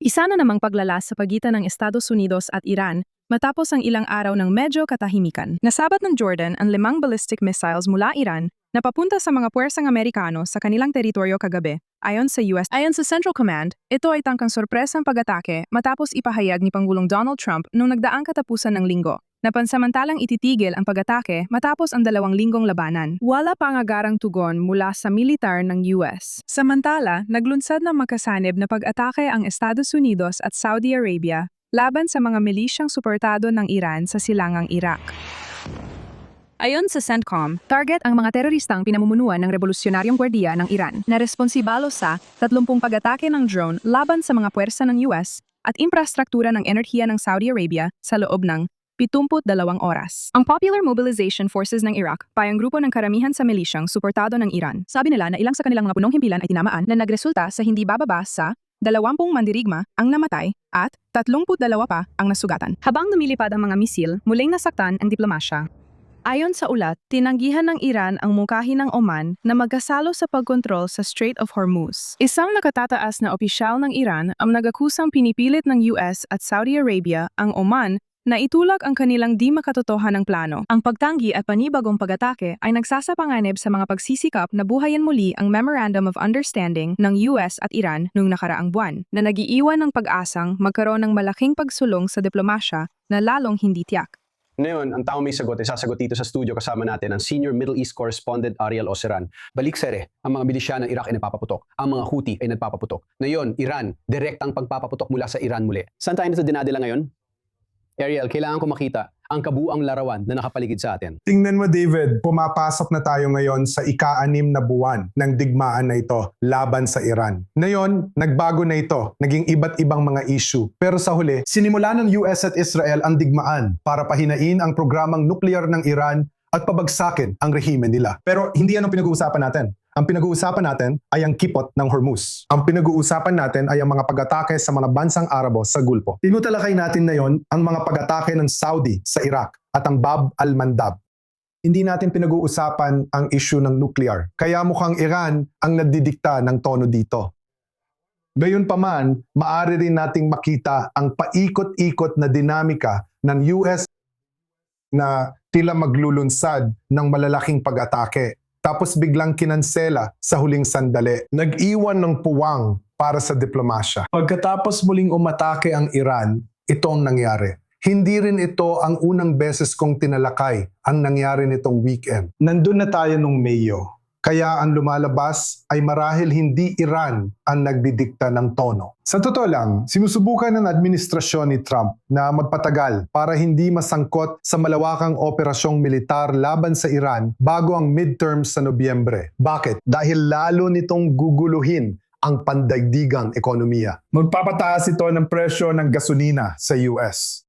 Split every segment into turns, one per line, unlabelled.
Isa na namang paglalas sa pagitan ng Estados Unidos at Iran matapos ang ilang araw ng medyo katahimikan. Nasabat ng Jordan ang 5 ballistic missiles mula Iran na papunta sa mga puwersang Amerikano sa kanilang teritoryo kagabi. Ayon sa US. Ayon sa Central Command, ito ay tangkang sorpresang pag-atake matapos ipahayag ni Pangulong Donald Trump noong nagdaang katapusan ng linggo na pansamantalang ititigil ang pag-atake matapos ang 2 linggong labanan. Wala pang agarang tugon mula sa militar ng US. Samantala, naglunsad ng magkasanib na pag-atake ang Estados Unidos at Saudi Arabia laban sa mga milisyang suportado ng Iran sa silangang Iraq. Ayon sa CENTCOM, target ang mga teroristang pinamumunuan ng Revolusyonaryong Gwardiya ng Iran na responsibalo sa 30 pag-atake ng drone laban sa mga puwersa ng US at infrastruktura ng enerhiya ng Saudi Arabia sa loob ng 72 oras. Ang Popular Mobilization Forces ng Iraq, payang grupo ng karamihan sa milisyang suportado ng Iran, sabi nila na ilang sa kanilang mga punong himpilan ay tinamaan na nagresulta sa hindi bababa sa 20 mandirigma ang namatay at 32 pa ang nasugatan. Habang lumilipad ang mga misil, muling nasaktan ang diplomasya. Ayon sa ulat, tinanggihan ng Iran ang mungkahi ng Oman na magkasalo sa pagkontrol sa Strait of Hormuz. Isang nakatataas na opisyal ng Iran ang nagakusang pinipilit ng US at Saudi Arabia ang Oman na itulak ang kanilang di makatotohanang plano. Ang pagtanggi at panibagong pag-atake ay nagsasapanganib sa mga pagsisikap na buhayin muli ang Memorandum of Understanding ng US at Iran noong nakaraang buwan na nagiiwan ng pag-asang magkaroon ng malaking pagsulong sa diplomasya na lalong hindi tiyak.
Ngayon, ang taong may sagot ay sasagot dito sa studio kasama natin ang Senior Middle East Correspondent Ariel Oseran. Balik sere, ang mga milisya ng Iraq ay nagpapaputok. Ang mga Houthi ay nagpapaputok. Ngayon, Iran, direktang pagpapaputok mula sa Iran muli. Saan tayo na sa dinadala ngayon? Ariel, kailangan ko makita ang kabuang larawan na nakapaligid sa atin.
Tingnan mo David, pumapasok na tayo ngayon sa ika-6 na buwan ng digmaan na ito laban sa Iran. Ngayon, nagbago na ito, naging iba't ibang mga issue. Pero sa huli, sinimula ng US at Israel ang digmaan para pahinain ang programang nuklear ng Iran at pabagsakin ang rehime nila. Pero hindi yan ang pinag-uusapan natin. Ang pinag-uusapan natin ay ang kipot ng Hormuz. Ang pinag-uusapan natin ay ang mga pag-atake sa mga bansang Arabo sa Gulpo. Tinutalakay natin na yon ang mga pag-atake ng Saudi sa Iraq at ang Bab al-Mandab. Hindi natin pinag-uusapan ang issue ng nuclear. Kaya mukhang Iran ang nagdidikta ng tono dito. Gayunpaman, maaari rin nating makita ang paikot-ikot na dinamika ng US na tila maglulunsad ng malalaking pag-atake. Tapos biglang kinansela sa huling sandali. Nag-iwan ng puwang para sa diplomasya. Pagkatapos muling umatake ang Iran, ito ang nangyari. Hindi rin ito ang unang beses kong tinalakay ang nangyari nitong weekend. Nandun na tayo nung Mayo. Kaya ang lumalabas ay marahil hindi Iran ang nagdidikta ng tono. Sa totoo lang, sinusubukan ng administrasyon ni Trump na magpatagal para hindi masangkot sa malawakang operasyong militar laban sa Iran bago ang midterms sa Nobyembre. Bakit? Dahil lalo nitong guguluhin ang pandaigdigang ekonomiya. Magpapataas ito ng presyo ng gasolina sa US.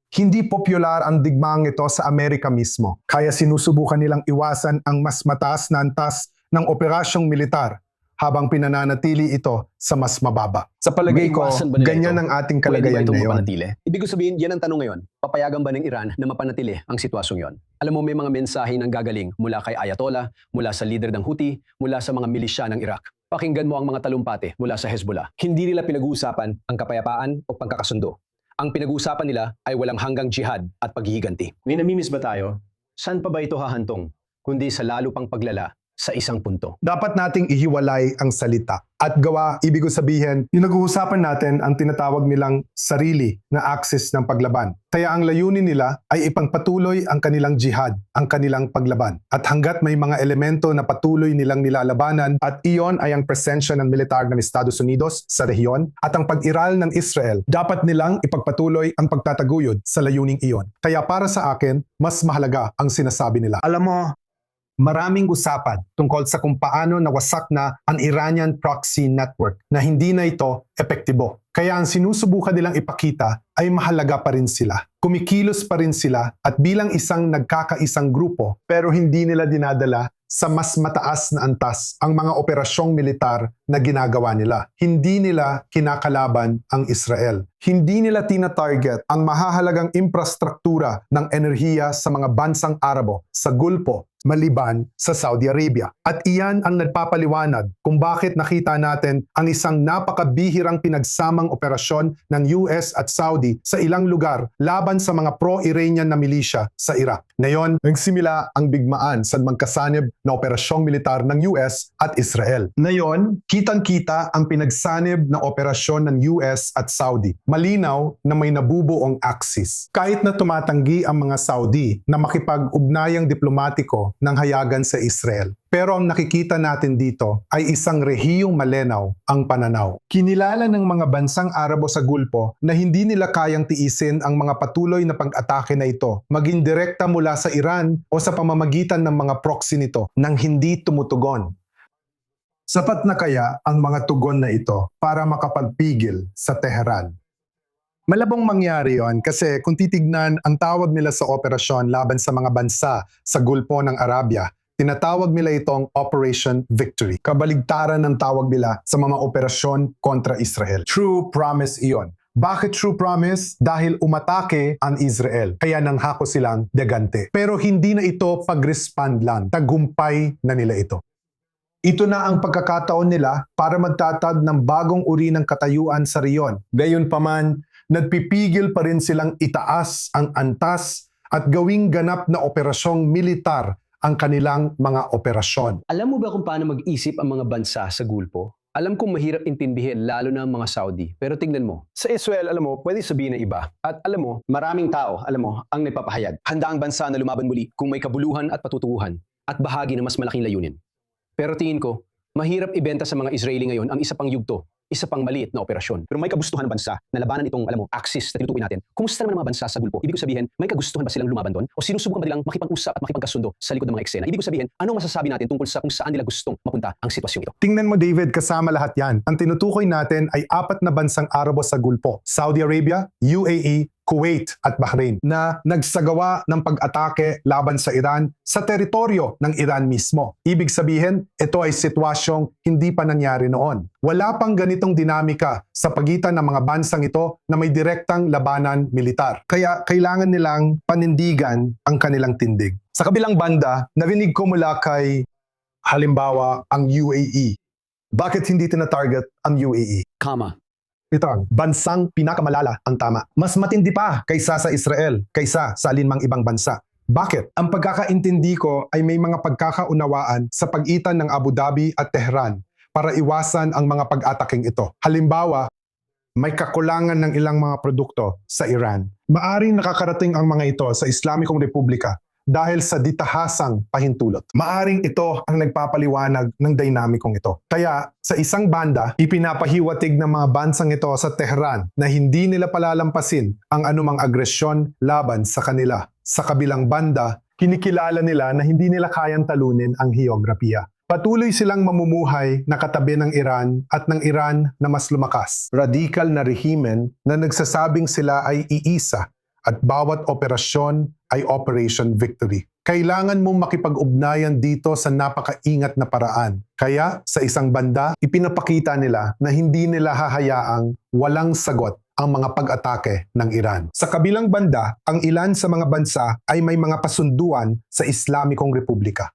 Hindi popular ang digmaang ito sa Amerika mismo, kaya sinusubukan nilang iwasan ang mas mataas na antas ng operasyong militar habang pinananatili ito sa mas mababa. Sa palagay ko, ganyan ang ating kalagayan ngayon.
Ibig ko sabihin, yan ang tanong ngayon. Papayagan ba ng Iran na mapanatili ang sitwasyong yon? Alam mo, may mga mensahe ng gagaling mula kay Ayatollah, mula sa leader ng Houthi, mula sa mga milisya ng Iraq. Pakinggan mo ang mga talumpati mula sa Hezbollah. Hindi nila pinag-uusapan ang kapayapaan o pagkakasundo. Ang pinag-uusapan nila ay walang hanggang jihad at paghihiganti. May namimiss ba tayo? Saan pa ba ito hahantong? Kundi sa lalo pang paglala sa isang punto.
Dapat nating ihiwalay ang salita at gawa. Ibig ko sabihin, yung nag-uusapan natin ang tinatawag nilang sarili na aksis ng paglaban. Kaya ang layunin nila ay ipagpatuloy ang kanilang jihad, ang kanilang paglaban. At hanggat may mga elemento na patuloy nilang nilalabanan at iyon ay ang presensya ng militar ng Estados Unidos sa rehiyon at ang pag-iral ng Israel, dapat nilang ipagpatuloy ang pagtataguyod sa layuning iyon. Kaya para sa akin, mas mahalaga ang sinasabi nila. Alam mo, maraming usapan tungkol sa kung paano nawasak na ang Iranian proxy network na hindi na ito epektibo. Kaya ang sinusubukan nilang ipakita ay mahalaga pa rin sila. Kumikilos pa rin sila at bilang isang nagkakaisang grupo pero hindi nila dinadala sa mas mataas na antas ang mga operasyong militar na ginagawa nila. Hindi nila kinakalaban ang Israel. Hindi nila tina-target ang mahahalagang infrastruktura ng enerhiya sa mga bansang Arabo sa Gulpo. maliban sa Saudi Arabia. At iyan ang nagpapaliwanag kung bakit nakita natin ang isang napakabihirang pinagsamang operasyon ng US at Saudi sa ilang lugar laban sa mga pro-Iranian na milisya sa Iraq. Ngayon, nagsimula ang bigmaan sa magkasanib na operasyong militar ng US at Israel. Ngayon, kitang-kita ang pinagsanib na operasyon ng US at Saudi. Malinaw na may nabubuong axis. Kahit na tumatanggi ang mga Saudi na makipag-ugnayang diplomatiko ng hayagan sa Israel. Pero ang nakikita natin dito ay isang rehiyong malenaw ang pananaw. Kinilala ng mga bansang Arabo sa Gulpo na hindi nila kayang tiisin ang mga patuloy na pag-atake na ito, maging direkta mula sa Iran o sa pamamagitan ng mga proxy nito nang hindi tumutugon. Sapat na kaya ang mga tugon na ito para makapagpigil sa Tehran? Malabong mangyari yon kasi kung titignan ang tawag nila sa operasyon laban sa mga bansa sa Gulpo ng Arabia, tinatawag nila itong Operation Victory. Kabaligtaran ng tawag nila sa mga operasyon kontra Israel. True promise iyon. Bakit true promise? Dahil umatake ang Israel, kaya nanghako silang degante. Pero hindi na ito pag-respond lang, tagumpay na nila ito. Ito na ang pagkakataon nila para magtatag ng bagong uri ng katayuan sa riyon. Gayunpaman, nagpipigil pa rin silang itaas ang antas at gawing ganap na operasyong militar ang kanilang mga operasyon.
Alam mo ba kung paano mag-isip ang mga bansa sa Gulpo? Alam kong mahirap intindihin lalo na ang mga Saudi. Pero tingnan mo, sa Israel, alam mo, pwede sabihin na iba. At alam mo, maraming tao, alam mo, ang nagpapahayag. Handa ang bansa na lumaban muli kung may kabuluhan at patutuhan at bahagi ng mas malaking layunin. Pero tingin ko, mahirap ibenta sa mga Israeli ngayon ang isa pang yugto, isa pang maliit na operasyon. Pero may kagustuhan ng bansa na labanan itong, alam mo, axis na tinutukoy natin. Kumusta naman ang mga bansa sa Gulpo? Ibig sabihin, may kagustuhan ba silang lumaban doon? O sinusubukan ba nilang makipag-usap at makipagkasundo sa likod ng mga eksena? Ibig sabihin, anong masasabi natin tungkol sa kung saan nila gustong mapunta ang sitwasyon ito?
Tingnan mo David, kasama lahat yan. Ang tinutukoy natin ay 4 na bansang Arabo sa Gulpo. Saudi Arabia, UAE, Kuwait at Bahrain na nagsagawa ng pag-atake laban sa Iran sa teritoryo ng Iran mismo. Ibig sabihin, ito ay sitwasyong hindi pa nangyari noon. Wala pang ganitong dinamika sa pagitan ng mga bansang ito na may direktang labanan militar. Kaya kailangan nilang panindigan ang kanilang tindig. Sa kabilang banda, narinig ko mula kay halimbawa ang UAE. Bakit hindi tina-target ang UAE?
Kama.
Ito ang bansang pinakamalala ang tama. Mas matindi pa kaysa sa Israel, kaysa sa alinmang ibang bansa. Bakit? Ang pagkakaintindi ko ay may mga pagkakaunawaan sa pagitan ng Abu Dhabi at Tehran para iwasan ang mga pag-ataking ito. Halimbawa, may kakulangan ng ilang mga produkto sa Iran. Maaring nakakarating ang mga ito sa Islamikong Republika dahil sa ditahasang pahintulot. Maaring ito ang nagpapaliwanag ng dinamikong ito. Kaya sa isang banda, ipinapahiwatig ng mga bansang ito sa Tehran na hindi nila palalampasin ang anumang agresyon laban sa kanila. Sa kabilang banda, kinikilala nila na hindi nila kayang talunin ang heograpiya. Patuloy silang mamumuhay na katabi ng Iran at ng Iran na mas lumakas. Radikal na rehimen na nagsasabing sila ay iisa at bawat operasyon ay Operation Victory. Kailangan mong makipag-ugnayan dito sa napakaingat na paraan. Kaya sa isang banda, ipinapakita nila na hindi nila hahayaang walang sagot ang mga pag-atake ng Iran. Sa kabilang banda, ang ilan sa mga bansa ay may mga pasunduan sa Islamikong Republika.